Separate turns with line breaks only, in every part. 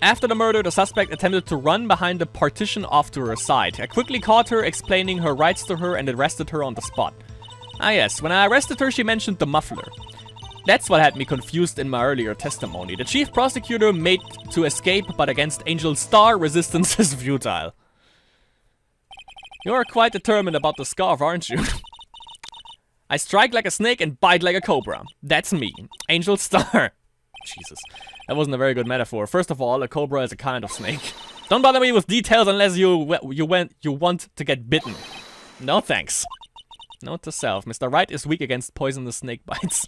After the murder, the suspect attempted to run behind the partition off to her side. I quickly caught her, explaining her rights to her, and arrested her on the spot. Ah yes, when I arrested her, she mentioned the muffler. That's what had me confused in my earlier testimony. The chief prosecutor made to escape, but against Angel Star, resistance is futile. You're quite determined about the scarf, aren't you? I strike like a snake and bite like a cobra. That's me, Angel Star. Jesus, that wasn't a very good metaphor. First of all, a cobra is a kind of snake. Don't bother me with details unless you want to get bitten. No thanks. Note to self, Mr. Wright is weak against poisonous snake bites.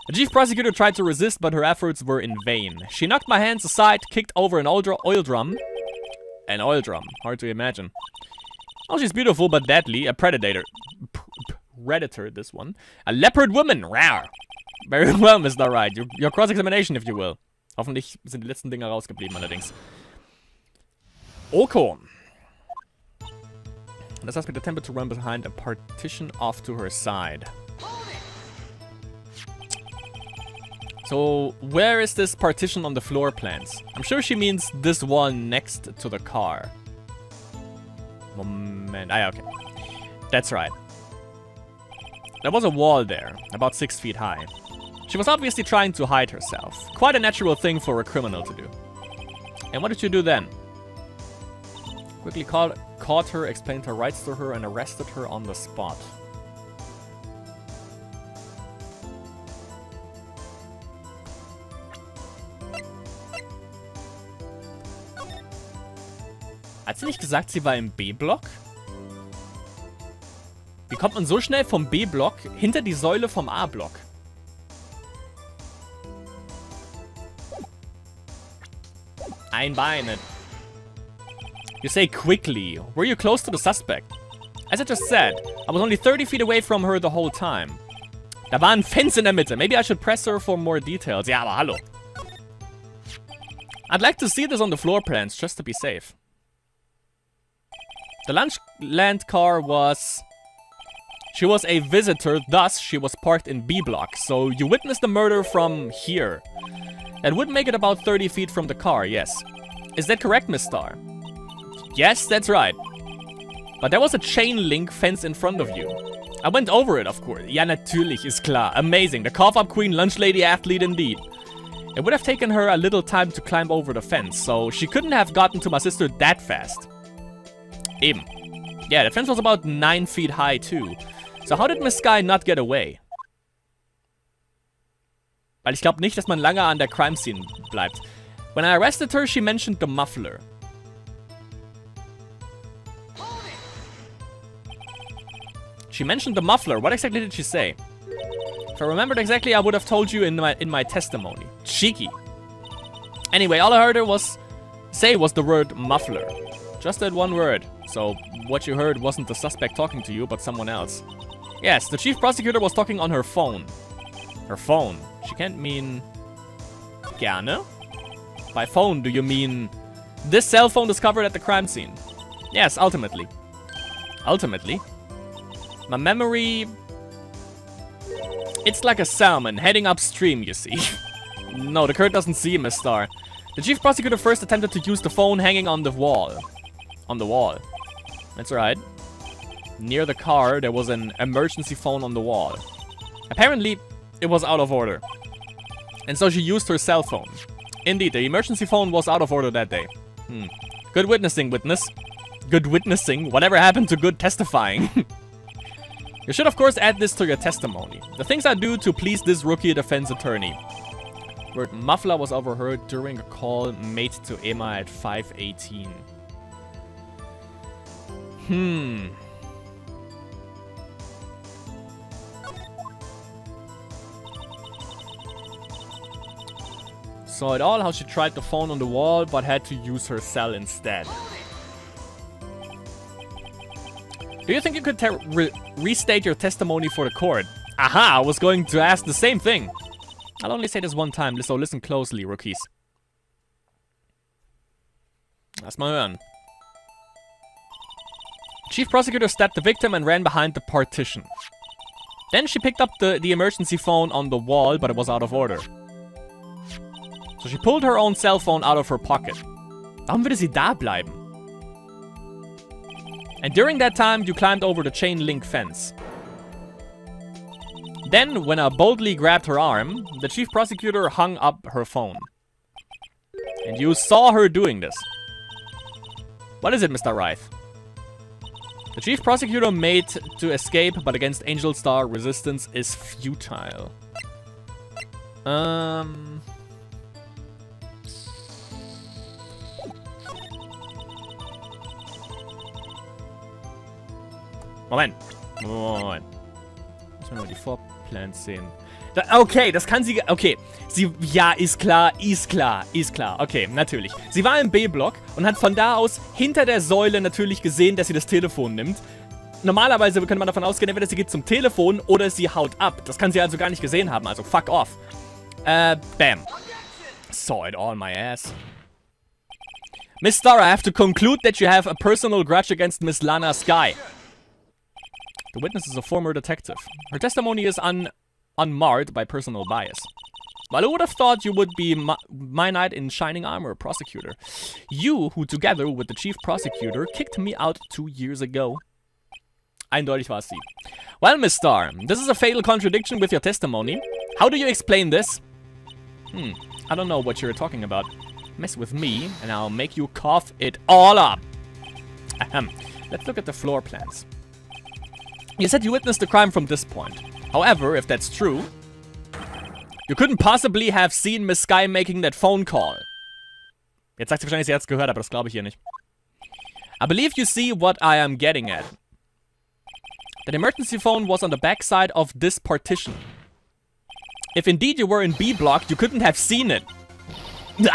The chief prosecutor tried to resist, but her efforts were in vain. She knocked my hands aside, kicked over an oil drum. An oil drum, hard to imagine. Oh, she's beautiful but deadly. A predator. Predator, this one. A leopard woman. Rawr. Very well, Mr. Wright. Your cross-examination, if you will. Hoffentlich sind die letzten Dinge rausgeblieben, allerdings. Okay. The suspect attempted to run behind a partition off to her side. So, where is this partition on the floor plans? I'm sure she means this one next to the car. Moment. Ah, okay. That's right. There was a wall there, about 6 feet high. She was obviously trying to hide herself. Quite a natural thing for a criminal to do. And what did you do then? Quickly caught her, explained her rights to her, and arrested her on the spot. Hat sie nicht gesagt, sie war im B-Block? Wie kommt man so schnell vom B-Block hinter die Säule vom A-Block? Ein Bein. You say quickly. Were you close to the suspect? As I just said, I was only 30 feet away from her the whole time. Da war ein Fence in der Mitte. Maybe I should press her for more details. Ja, aber hallo. I'd like to see this on the floor plans, just to be safe. The Lunchland car was... She was a visitor, thus she was parked in B block. So you witnessed the murder from here. That would make it about 30 feet from the car, yes. Is that correct, Miss Star? Yes, that's right. But there was a chain link fence in front of you. I went over it, of course. Ja, natürlich, ist klar. Amazing. The cough-up queen, lunch lady athlete indeed. It would have taken her a little time to climb over the fence, so she couldn't have gotten to my sister that fast. Eben. Yeah, the fence was about 9 feet high too. So how did Miss Sky not get away? Weil ich glaube nicht, dass man lange an der crime scene bleibt. When I arrested her, she mentioned the muffler. She mentioned the muffler. What exactly did she say? If I remembered exactly, I would have told you in my testimony. Cheeky. Anyway, all I heard her say was the word muffler. Just that one word. So what you heard wasn't the suspect talking to you, but someone else. Yes, the chief prosecutor was talking on her phone. Her phone. She can't mean... Gerne? By phone, do you mean... This cell phone discovered at the crime scene? Yes, ultimately. Ultimately? My memory... It's like a salmon heading upstream, you see. No, the current doesn't see Miss Star. The chief prosecutor first attempted to use the phone hanging on the wall. On the wall. That's right. Near the car, there was an emergency phone on the wall. Apparently, it was out of order. And so she used her cell phone. Indeed, the emergency phone was out of order that day. Good witnessing, witness. Good witnessing? Whatever happened to good testifying? You should of course add this to your testimony. The things I do to please this rookie defense attorney. Word muffler was overheard during a call made to Emma at 5:18. Saw it all, how she tried the phone on the wall, but had to use her cell instead. Do you think you could restate your testimony for the court? Aha, I was going to ask the same thing. I'll only say this one time, so listen closely, rookies. Lass mal hören. Chief prosecutor stabbed the victim and ran behind the partition. Then she picked up the emergency phone on the wall, but it was out of order. So she pulled her own cell phone out of her pocket. Warum würde sie da bleiben? And during that time, you climbed over the chain link fence. Then, when I boldly grabbed her arm, the chief prosecutor hung up her phone. And you saw her doing this. What is it, Mr. Wright? The chief prosecutor made to escape, but against Angel Star, resistance is futile. Moment. Müssen wir mal die Vorplans sehen. Okay, das kann sie... Okay, sie... Ja, ist klar. Okay, natürlich. Sie war im B-Block und hat von da aus hinter der Säule natürlich gesehen, dass sie das Telefon nimmt. Normalerweise könnte man davon ausgehen, entweder sie geht zum Telefon oder sie haut ab. Das kann sie also gar nicht gesehen haben, also fuck off. Bam. Saw it all in my ass. Miss Star, I have to conclude that you have a personal grudge against Miss Lana Sky. The witness is a former detective. Her testimony is unmarred by personal bias. While I would have thought you would be my knight in shining armor, prosecutor. You, who together with the chief prosecutor, kicked me out 2 years ago. Eindeutig war es sie. Well, Miss Star, this is a fatal contradiction with your testimony. How do you explain this? I don't know what you're talking about. Mess with me, and I'll make you cough it all up. Ahem. Let's look at the floor plans. You said you witnessed the crime from this point. However, if that's true, you couldn't possibly have seen Miss Sky making that phone call. Jetzt sagt sie wahrscheinlich, sie hat's gehört, aber das glaube ich hier nicht. I believe you see what I am getting at. That emergency phone was on the backside of this partition. If indeed you were in B block, you couldn't have seen it. Vor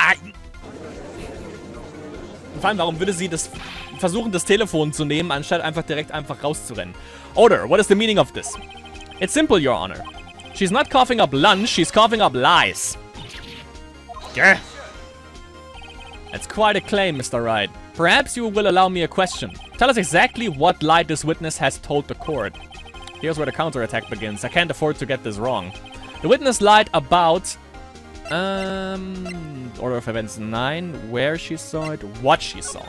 allem, warum würde sie versuchen, das Telefon zu nehmen, anstatt direkt rauszurennen? Oder, what is the meaning of this? It's simple, Your Honor. She's not coughing up lunch, she's coughing up lies. Yeah. That's quite a claim, Mr. Wright. Perhaps you will allow me a question. Tell us exactly what lie this witness has told the court. Here's where the counterattack begins. I can't afford to get this wrong. The witness lied about... Order of Events 9, where she saw it, what she saw.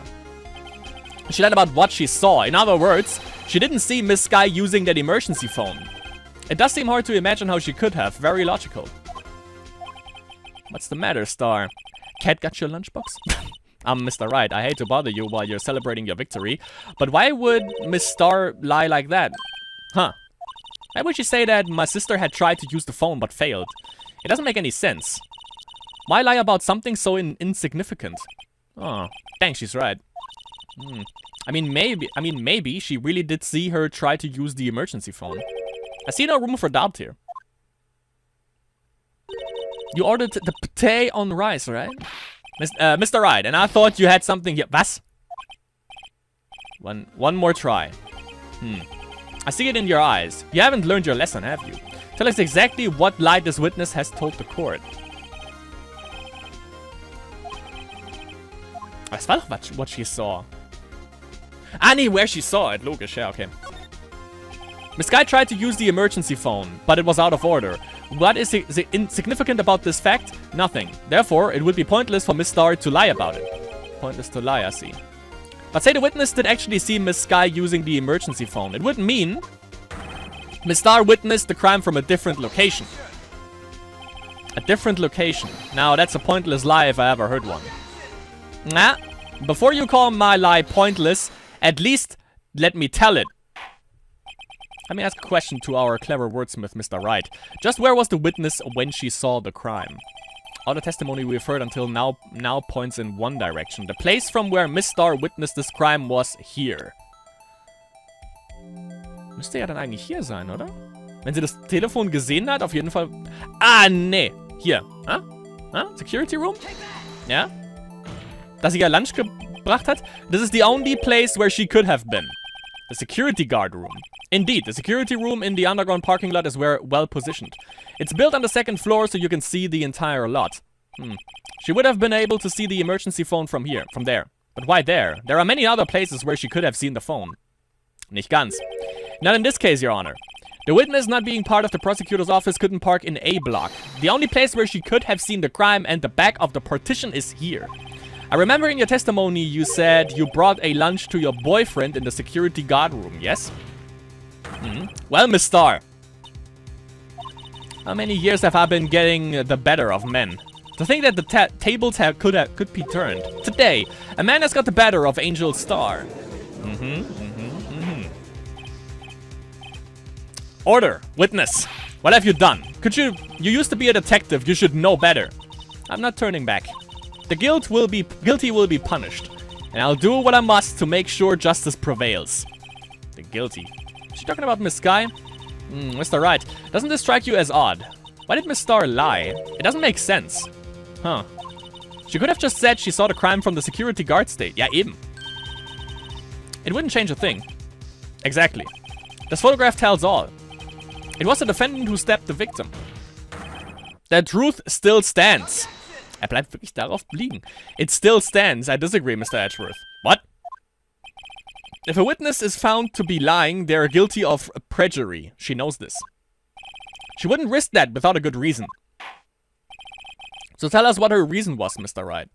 She lied about what she saw. In other words, she didn't see Miss Sky using that emergency phone. It does seem hard to imagine how she could have. Very logical. What's the matter, Star? Cat got your lunchbox? I'm Mr. Wright. I hate to bother you while you're celebrating your victory, but why would Miss Star lie like that? Huh. Why would she say that my sister had tried to use the phone but failed? It doesn't make any sense. Why lie about something so insignificant? Oh, dang, she's right. I mean, maybe she really did see her try to use the emergency phone. I see no room for doubt here. You ordered the pate on rice, right? Mr. Wright, and I thought you had something here. Was? One more try. I see it in your eyes. You haven't learned your lesson, have you? Tell us exactly what lie this witness has told the court. Das war doch what she saw. Ah, nee, where she saw it. Logisch, ja, okay. Miss Sky tried to use the emergency phone, but it was out of order. What is insignificant about this fact? Nothing. Therefore, it would be pointless for Miss Star to lie about it. Pointless to lie, I see. But say the witness did actually see Miss Sky using the emergency phone. It would mean Miss Star witnessed the crime from a different location. A different location. Now, that's a pointless lie if I ever heard one. Nah, before you call my lie pointless, at least let me tell it. Let me ask a question to our clever wordsmith, Mr. Wright. Just where was the witness when she saw the crime? All the testimony we've heard until now points in one direction. The place from where Miss Star witnessed this crime was here. Müsste ja dann eigentlich hier sein, oder? Wenn sie das Telefon gesehen hat, auf jeden Fall... Ah, nee. Hier. Huh? Huh? Security room? Ja? Dass sie ja Lunch gebracht hat? This is the only place where she could have been. The security guard room. Indeed, the security room in the underground parking lot is well positioned. It's built on the second floor so you can see the entire lot. She would have been able to see the emergency phone from there. But why there? There are many other places where she could have seen the phone. Nicht ganz. Not in this case, Your Honor. The witness not being part of the prosecutor's office couldn't park in A block. The only place where she could have seen the crime and the back of the partition is here. I remember in your testimony you said you brought a lunch to your boyfriend in the security guard room, yes? Well, Miss Starr. How many years have I been getting the better of men? To think that the tables could be turned. Today, a man has got the better of Angel Starr. Order, witness. What have you done? You used to be a detective. You should know better. I'm not turning back. The guilty will be punished, and I'll do what I must to make sure justice prevails. The guilty. Is she talking about Miss Sky? Mr. Wright, doesn't this strike you as odd? Why did Miss Starr lie? It doesn't make sense. Huh. She could have just said she saw the crime from the security guard state. Yeah, eben. It wouldn't change a thing. Exactly. This photograph tells all. It was the defendant who stabbed the victim. The truth still stands. Er bleibt wirklich darauf liegen. It still stands. I disagree, Mr. Edgeworth. What? If a witness is found to be lying, they are guilty of perjury. She knows this. She wouldn't risk that without a good reason. So tell us what her reason was, Mr. Wright.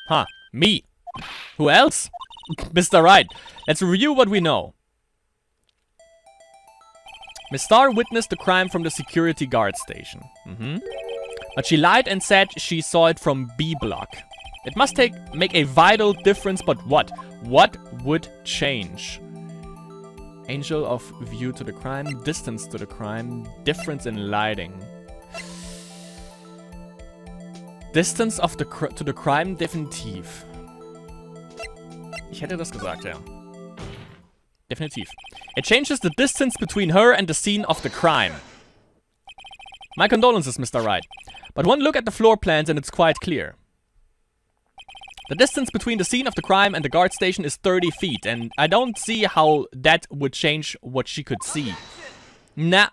Huh. Me. Who else? Mr. Wright. Let's review what we know. Miss Starr witnessed the crime from the security guard station. But she lied and said she saw it from B block. It must make a vital difference, but what? What would change? Angel of view to the crime, distance to the crime, difference in lighting. Distance of to the crime, definitiv. Ich hätte das gesagt, ja. Definitiv. It changes the distance between her and the scene of the crime. My condolences, Mr. Wright. But one look at the floor plans and it's quite clear. The distance between the scene of the crime and the guard station is 30 feet, and I don't see how that would change what she could see. Nah.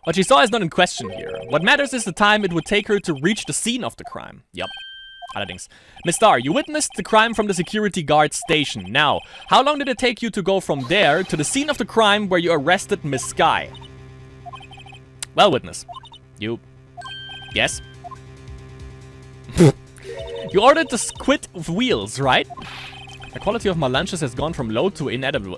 What she saw is not in question here. What matters is the time it would take her to reach the scene of the crime. Yup. Allerdings. Miss Starr, you witnessed the crime from the security guard station. Now, how long did it take you to go from there to the scene of the crime where you arrested Miss Sky? Well, witness. You... Yes? You ordered the squid of wheels, right? The quality of my lunches has gone from low to inedible.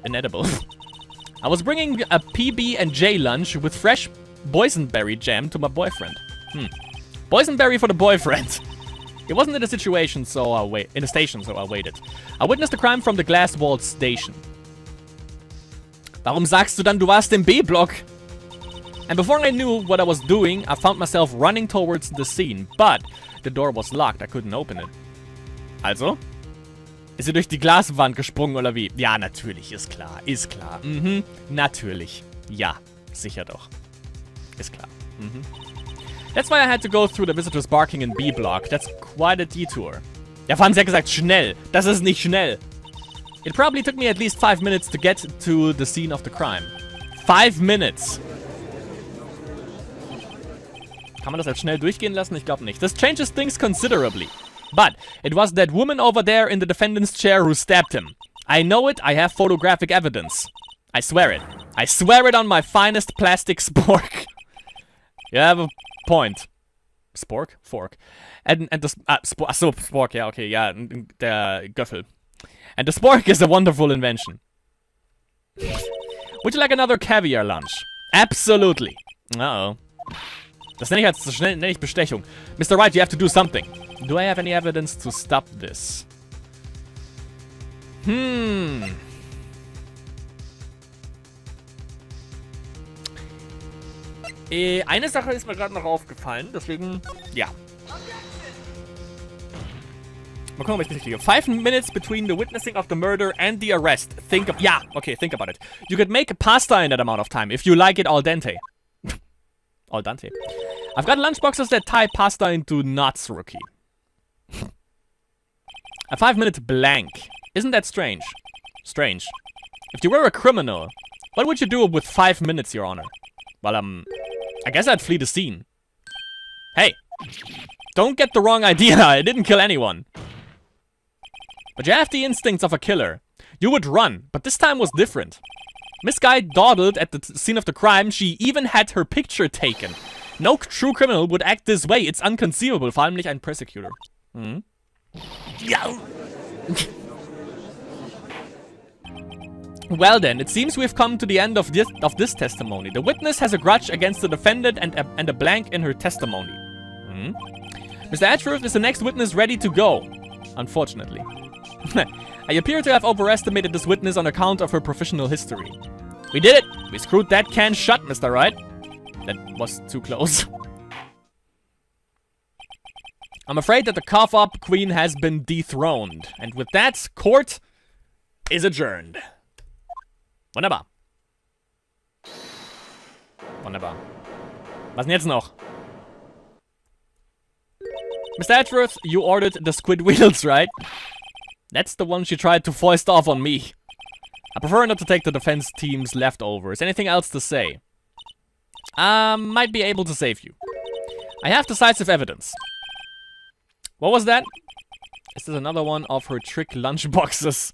I was bringing a PB&J lunch with fresh boysenberry jam to my boyfriend. Boysenberry for the boyfriend. He wasn't in the situation, so I waited. I witnessed the crime from the glass-walled station. Warum sagst du dann, du warst im B-Block? And before I knew what I was doing, I found myself running towards the scene. But the door was locked. I couldn't open it. Also? Ist sie durch die Glaswand gesprungen oder wie? Ja, natürlich. Ist klar. Ist klar. Natürlich. Ja. Sicher doch. Ist klar. That's why I had to go through the visitors parking in B block. That's quite a detour. Ja, vor allem sie hat gesagt, schnell. Das ist nicht schnell. It probably took me at least 5 minutes to get to the scene of the crime. 5 minutes. Kann man das als schnell durchgehen lassen? Ich glaube nicht. This changes things considerably. But it was that woman over there in the defendant's chair who stabbed him. I know it. I have photographic evidence. I swear it. I swear it on my finest plastic spork. You have a point. Spork? Fork. And the... so, spork, ja, okay, ja, der Göffel. And the spork is a wonderful invention. Would you like another caviar lunch? Absolutely. Uh-oh. Das nenne ich Bestechung. Mr. Wright, you have to do something. Do I have any evidence to stop this? Eine Sache ist mir gerade noch aufgefallen, deswegen, ja. Mal gucken, ob ich das richtig habe. 5 minutes between the witnessing of the murder and the arrest. Think about it. You could make pasta in that amount of time, if you like it al dente. Al dente. I've got lunchboxes that tie pasta into knots, rookie. A 5-minute blank. Isn't that strange? Strange. If you were a criminal, what would you do with 5 minutes, Your Honor? Well, I guess I'd flee the scene. Hey, don't get the wrong idea. I didn't kill anyone. But you have the instincts of a killer. You would run, but this time was different. Miss Guy dawdled at the scene of the crime. She even had her picture taken. No true criminal would act this way. It's unconceivable. Vor allem nicht ein Prosecutor. Mhm. Ja. Well then, it seems we've come to the end of this testimony. The witness has a grudge against the defendant and a blank in her testimony. Hmm? Mr. Edgeworth is the next witness ready to go. Unfortunately. I appear to have overestimated this witness on account of her professional history. We did it! We screwed that can shut, Mr. Wright. That was too close. I'm afraid that the cough-up queen has been dethroned. And with that, court is adjourned. Wunderbar. Wunderbar. Was denn jetzt noch? Mr. Edgeworth, you ordered the squid wheels, right? That's the one she tried to foist off on me. I prefer not to take the defense team's leftovers. Anything else to say? Might be able to save you. I have decisive evidence. What was that? Is this another one of her trick lunchboxes?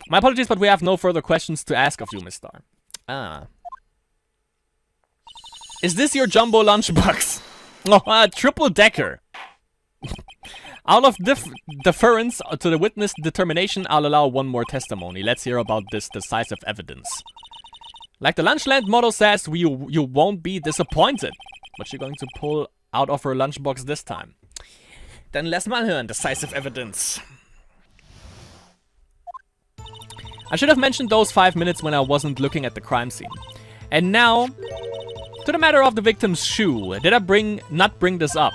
My apologies, but we have no further questions to ask of you, Miss Star. Ah. Is this your jumbo lunchbox? Oh, triple decker. Out of deference to the witness determination, I'll allow one more testimony. Let's hear about this decisive evidence. Like the Lunchland motto says, you won't be disappointed. What's she going to pull out of her lunchbox this time? Dann lass mal hören, decisive evidence. I should have mentioned those 5 minutes when I wasn't looking at the crime scene. And now, to the matter of the victim's shoe. Did I not bring this up?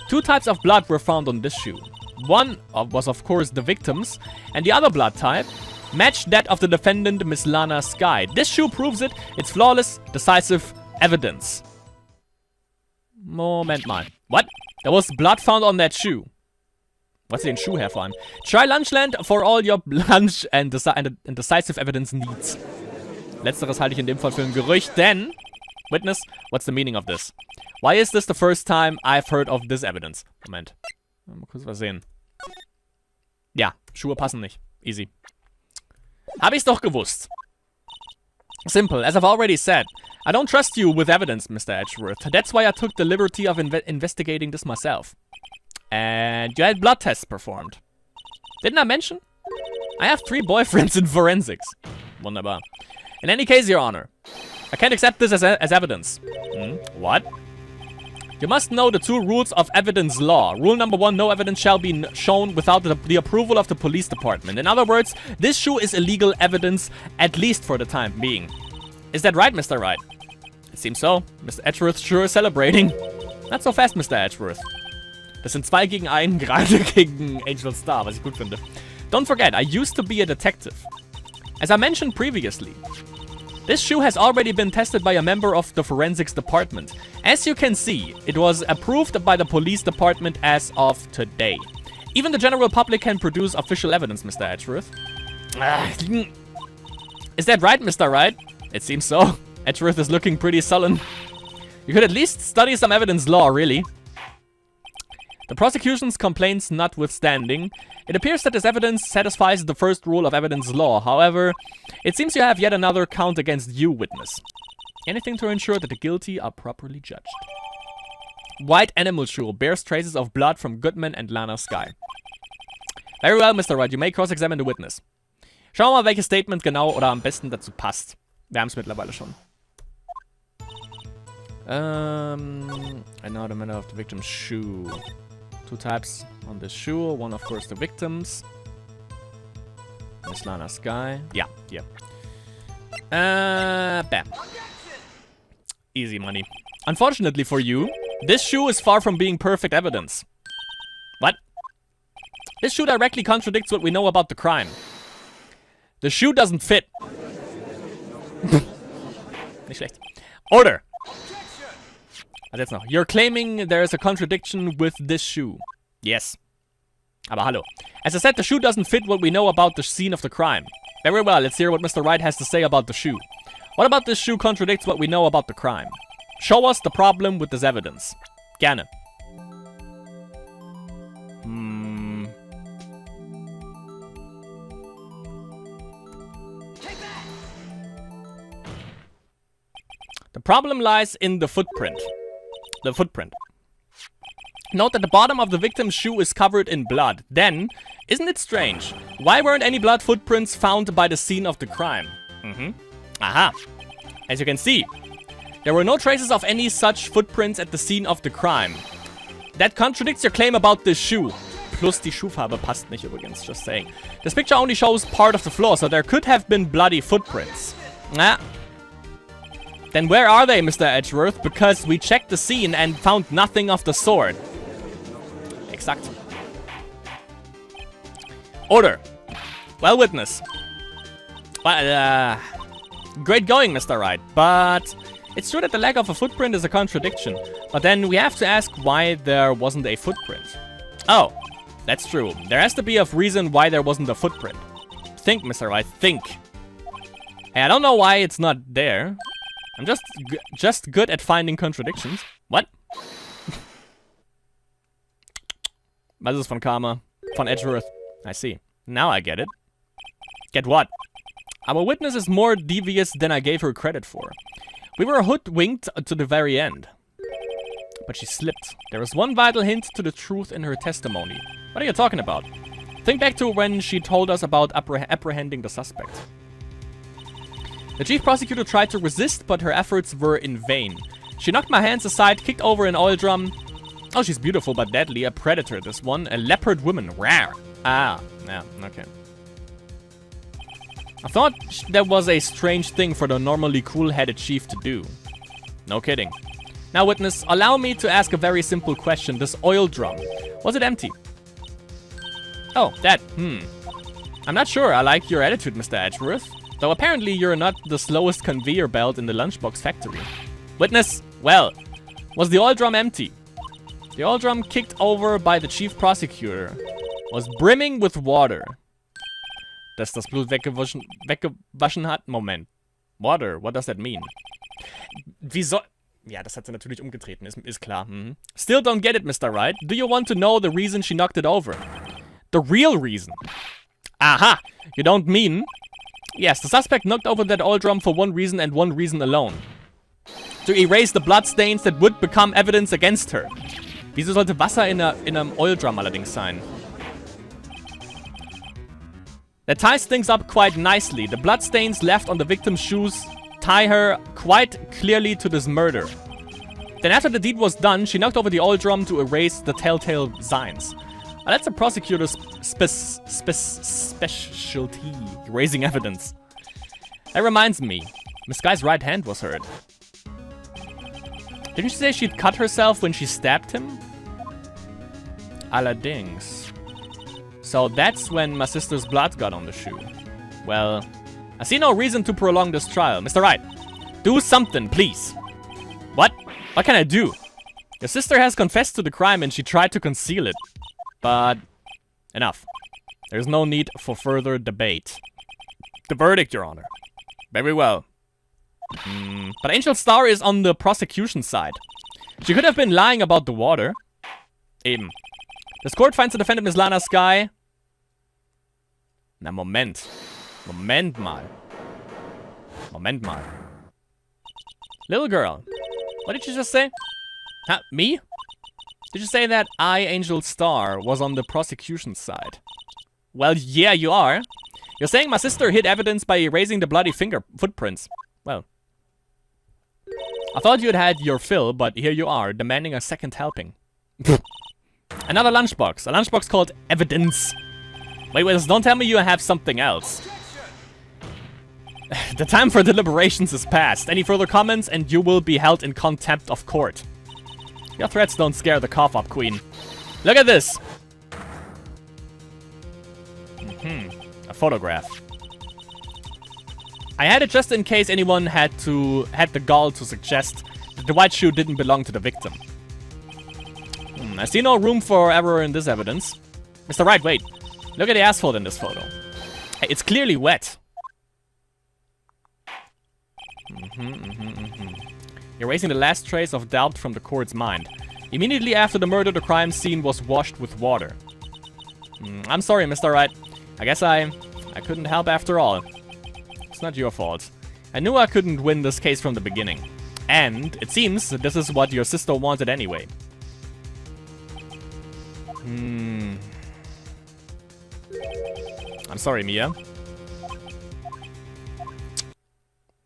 2 types of blood were found on this shoe. One was of course the victim's, and the other blood type matched that of the defendant, Miss Lana Skye. This shoe proves it. It's flawless, decisive evidence. Moment mal. What? There was blood found on that shoe. What's den Schuh herfahren? Try Lunchland for all your lunch and decisive evidence needs. Letzteres halte ich in dem Fall für ein Gerücht, denn... Witness, what's the meaning of this? Why is this the first time I've heard of this evidence? Moment. Mal kurz was sehen. Ja, Schuhe passen nicht. Easy. Hab ich's doch gewusst. Simple, as I've already said. I don't trust you with evidence, Mr. Edgeworth. That's why I took the liberty of investigating this myself. And you had blood tests performed. Didn't I mention? I have 3 boyfriends in forensics. Wunderbar. In any case, Your Honor, I can't accept this as evidence. What? You must know the 2 rules of evidence law. Rule number 1, no evidence shall be shown without the approval of the police department. In other words, this shoe is illegal evidence, at least for the time being. Is that right, Mr. Wright? It seems so. Mr. Edgeworth sure is celebrating. Not so fast, Mr. Edgeworth. Das sind 2 gegen 1, gerade gegen Angel Star, was ich gut finde. Don't forget, I used to be a detective. As I mentioned previously, this shoe has already been tested by a member of the forensics department. As you can see, it was approved by the police department as of today. Even the general public can produce official evidence, Mr. Edgeworth. Is that right, Mr. Wright? It seems so. Edgeworth is looking pretty sullen. You could at least study some evidence law, really. The prosecution's complaints notwithstanding, it appears that this evidence satisfies the first rule of evidence law. However, it seems you have yet another count against you, witness. Anything to ensure that the guilty are properly judged. White animal shoe bears traces of blood from Goodman and Lana Skye. Very well, Mr. Wright, you may cross-examine the witness. Schauen wir mal, welches Statement genau oder am besten dazu passt. Wir haben es mittlerweile schon. I know the matter of the victim's shoe. 2 types on the shoe. One, of course, the victims. Miss Lana Skye. Yeah, yeah. Bam. Easy money. Unfortunately for you, this shoe is far from being perfect evidence. What? This shoe directly contradicts what we know about the crime. The shoe doesn't fit. Nicht schlecht. Order! Also jetzt noch. You're claiming there is a contradiction with this shoe. Yes. Aber hallo. As I said, the shoe doesn't fit what we know about the scene of the crime. Very well, let's hear what Mr. Wright has to say about the shoe. What about this shoe contradicts what we know about the crime? Show us the problem with this evidence. Gerne. problem lies in the footprint. Note that the bottom of the victim's shoe is covered in blood. Then, isn't it strange? Why weren't any blood footprints found by the scene of the crime? Aha. As you can see, there were no traces of any such footprints at the scene of the crime. That contradicts your claim about this shoe. Plus die Schuhfarbe passt nicht übrigens, just saying. This picture only shows part of the floor, so there could have been bloody footprints. Then where are they, Mr. Edgeworth? Because we checked the scene and found nothing of the sort. Exakt. Order. Well, witness. Well, great going, Mr. Wright, but it's true that the lack of a footprint is a contradiction. But then we have to ask why there wasn't a footprint. Oh, that's true. There has to be a reason why there wasn't a footprint. Think, Mr. Wright, think. Hey, I don't know why it's not there. I'm just good at finding contradictions. What? Was ist von Karma? Von Edgeworth. I see. Now I get it. Get what? Our witness is more devious than I gave her credit for. We were hoodwinked to the very end. But she slipped. There is one vital hint to the truth in her testimony. What are you talking about? Think back to when she told us about apprehending the suspect. The chief prosecutor tried to resist, but her efforts were in vain. She knocked my hands aside, kicked over an oil drum. Oh, she's beautiful but deadly. A predator, this one. A leopard woman. Rawr. Ah, yeah, okay. I thought that was a strange thing for the normally cool-headed chief to do. No kidding. Now, witness, allow me to ask a very simple question. This oil drum, was it empty? Oh, that, I'm not sure I like your attitude, Mr. Edgeworth. Though apparently you're not the slowest conveyor belt in the lunchbox factory. Witness, well, was the oil drum empty? The oil drum kicked over by the chief prosecutor was brimming with water. Dass das Blut weggewaschen hat? Moment. Water, what does that mean? Wie soll... Ja, das hat sie natürlich umgetreten, ist klar. Still don't get it, Mr. Wright. Do you want to know the reason she knocked it over? The real reason. Aha! You don't mean... Yes, the suspect knocked over that oil drum for one reason and one reason alone. To erase the bloodstains that would become evidence against her. Wieso sollte Wasser in einem Oil drum allerdings sein? That ties things up quite nicely. The bloodstains left on the victim's shoes tie her quite clearly to this murder. Then after the deed was done, she knocked over the oil drum to erase the telltale signs. That's a prosecutor's specialty, erasing evidence. That reminds me, Miss Guy's right hand was hurt. Didn't she say she'd cut herself when she stabbed him? Allerdings. So that's when my sister's blood got on the shoe. Well, I see no reason to prolong this trial. Mr. Wright, do something, please. What? What can I do? Your sister has confessed to the crime and she tried to conceal it. But enough. There's no need for further debate. The verdict, Your Honor. Very well. But Angel Star is on the prosecution side. She could have been lying about the water. Eben. Das court finds the defendant Miss Lana Sky. Na, Moment. Moment mal. Little girl. What did you just say? Huh? Me? Did you say that I, Angel Star, was on the prosecution side? Well, yeah, you are. You're saying my sister hid evidence by erasing the bloody footprints. Well. I thought you'd had your fill, but here you are, demanding a second helping. Another lunchbox. A lunchbox called evidence. Wait, don't tell me you have something else. The time for deliberations is past. Any further comments and you will be held in contempt of court. Your threats don't scare the cough up, Queen. Look at this! A photograph. I had it just in case anyone had the gall to suggest that the white shoe didn't belong to the victim. I see no room for error in this evidence. Mr. Wright, wait. Look at the asphalt in this photo. It's clearly wet. Erasing the last trace of doubt from the court's mind. Immediately after the murder, the crime scene was washed with water. I'm sorry, Mr. Wright. I guess I couldn't help after all. It's not your fault. I knew I couldn't win this case from the beginning. And it seems that this is what your sister wanted anyway. I'm sorry, Mia.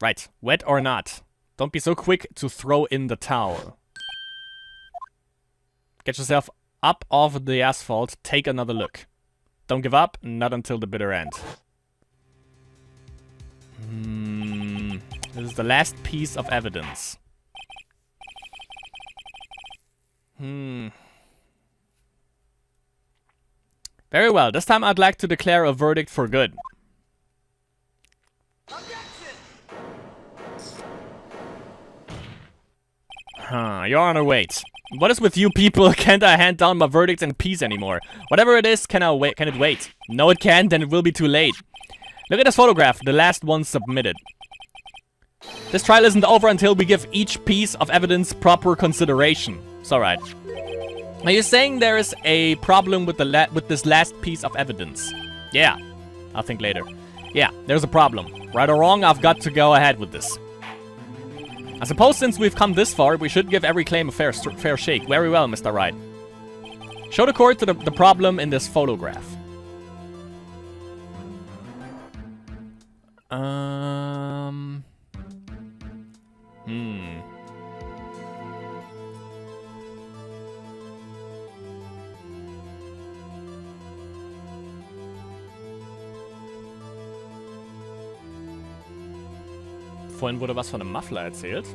Right, wet or not. Don't be so quick to throw in the towel. Get yourself up off the asphalt, take another look. Don't give up, not until the bitter end. This is the last piece of evidence. Very well, this time I'd like to declare a verdict for good. Your Honor, wait. What is with you people? Can't I hand down my verdicts in peace anymore? Whatever it is, can it wait? No, it can't, then it will be too late. Look at this photograph, the last one submitted. This trial isn't over until we give each piece of evidence proper consideration. It's alright. Are you saying there is a problem with this last piece of evidence? Yeah, I'll think later. Yeah, there's a problem. Right or wrong, I've got to go ahead with this. I suppose since we've come this far, we should give every claim a fair shake. Very well, Mr. Wright. Show the court to the problem in this photograph. Vorhin wurde was von einem Muffler erzählt.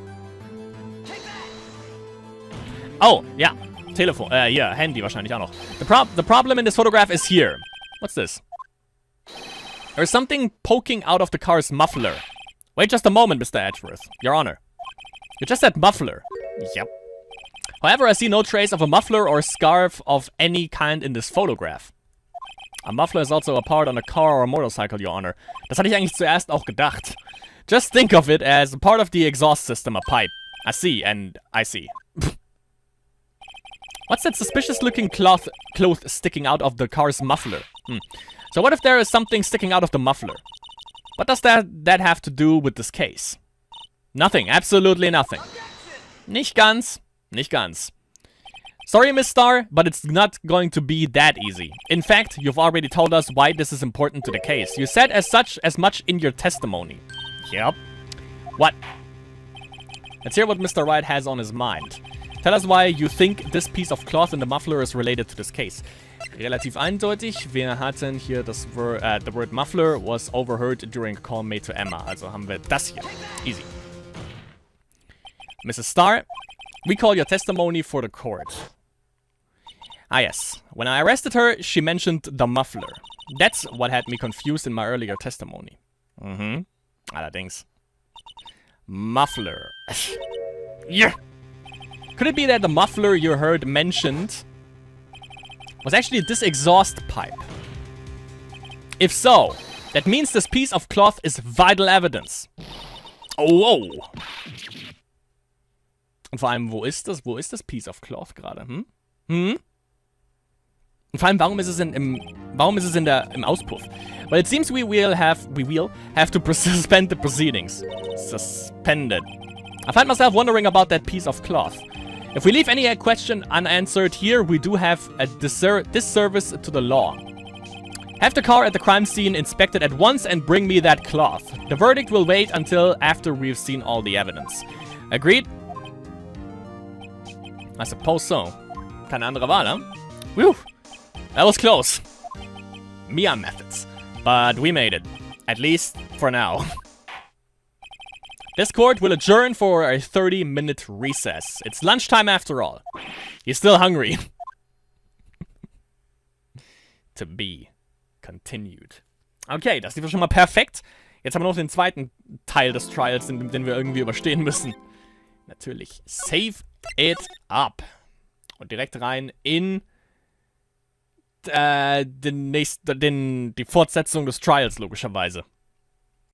Oh, ja. Telefon. Ja, Handy wahrscheinlich auch noch. The problem in this photograph is here. What's this? There's something poking out of the car's muffler. Wait just a moment, Mr. Edgeworth. Your Honor. You just said muffler. Yep. However, I see no trace of a muffler or scarf of any kind in this photograph. A muffler is also a part on a car or a motorcycle, Your Honor. Das hatte ich eigentlich zuerst auch gedacht. Just think of it as a part of the exhaust system, a pipe. I see, and I see. What's that suspicious-looking cloth sticking out of the car's muffler? So what if there is something sticking out of the muffler? What does that have to do with this case? Nothing, absolutely nothing. Nicht ganz, nicht ganz. Sorry, Miss Starr, but it's not going to be that easy. In fact, you've already told us why this is important to the case. You said as much in your testimony. Yep. What? Let's hear what Mr. Wright has on his mind. Tell us why you think this piece of cloth in the muffler is related to this case. Relativ eindeutig. Wir hatten hier das the word muffler was overheard during a call made to Emma. Also haben wir das hier. Easy. Mrs. Starr, we call your testimony for the court. Ah yes. When I arrested her, she mentioned the muffler. That's what had me confused in my earlier testimony. Allerdings. Muffler. Yeah. Could it be that the muffler you heard mentioned was actually this exhaust pipe? If so, that means this piece of cloth is vital evidence. Oh. Und vor allem, wo ist das Piece of cloth gerade? Und vor allem, warum ist es im Auspuff? Well, it seems we will have to suspend the proceedings. Suspended. I find myself wondering about that piece of cloth. If we leave any question unanswered here, we do have a disservice to the law. Have the car at the crime scene inspected at once and bring me that cloth. The verdict will wait until after we've seen all the evidence. Agreed? I suppose so. Keine andere Wahl, huh? Whew. That was close. Mia methods. But we made it. At least for now. This court will adjourn for a 30-minute recess. It's lunchtime after all. You're still hungry. To be continued. Okay, das lief schon mal perfekt. Jetzt haben wir noch den zweiten Teil des Trials, den wir irgendwie überstehen müssen. Natürlich. Save it up. Und direkt rein in die Fortsetzung des Trials, logischerweise.